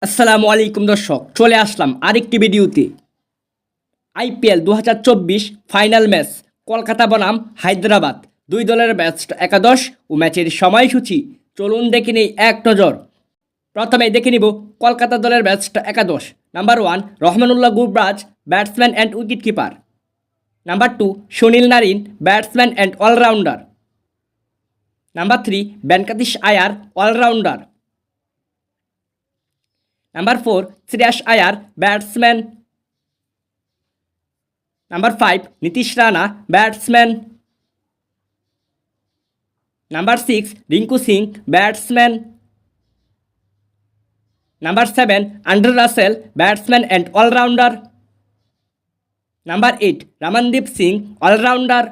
আসসালামু আলাইকুম দর্শক, চলে আসলাম আরেকটি ভিডিওতে। আইপিএল 2024 ফাইনাল ম্যাচ কলকাতা বনাম হায়দ্রাবাদ, দুই দলের ম্যাচ একাদশ ও ম্যাচের সময়সূচি চলুন দেখে নেই এক নজর। প্রথমে দেখে নিব কলকাতা দলের ম্যাচটা একাদশ। Number 1 Rahmanullah Gurbaz, batsman and wicket keeper. Number 2 Sunil Narine, batsman and all rounder. Number 3 Venkatesh Iyer, all rounder. Number 4 Shreyas Iyer, batsman. Number 5 Nitish Rana, batsman. Number 6 Rinku Singh, batsman. Number 7 Andre Russell, batsman and all rounder. Number 8 Ramandeep Singh, all rounder.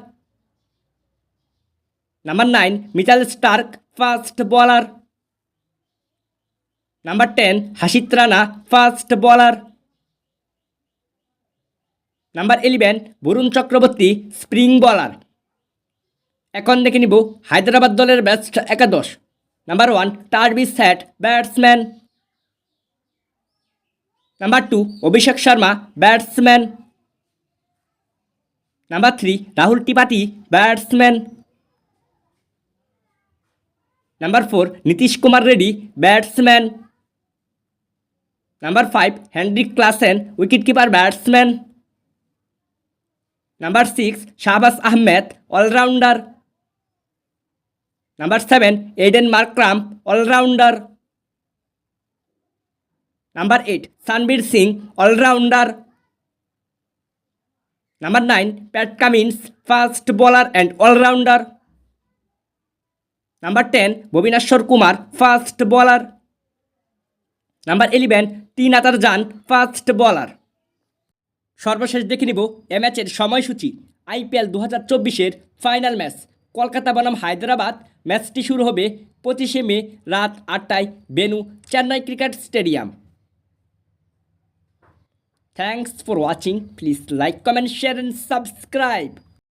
Number 9 Mitchell Starc, fast bowler. Number 10 Harshit Rana, fast bowler. Number 11 Varun Chakravarthy, spin bowler. এখন দেখে নিব হায়দ্রাবাদ দলের best একাদশ। Number 1 Travis Head, batsman. Number 2 Abhishek Sharma, batsman. Number 3 Rahul Tripathi, batsman. Number 4 Nitish Kumar Reddy, batsman. Number 5 Heinrich Klaasen, wicket keeper, batsman. Number 6 Shahbaz Ahmed, all rounder. Number 7 Aiden Markram, all rounder. Number 8 Sanvir Singh, all rounder. Number 9 Pat Cummins, fast bowler and all rounder. Number 10 Bhuvneshwar Kumar, fast bowler. Number 11 T Natarajan, fast bowler. সর্বশেষ দেখে নিব এ ম্যাচের সময়সূচি। IPL 2024-এর final match Kolkata বনাম হায়দ্রাবাদ। ম্যাচটি শুরু হবে 25শে মে রাত 8টায়, venue Chennai cricket stadium. Thanks for watching. Please like, comment, share and subscribe.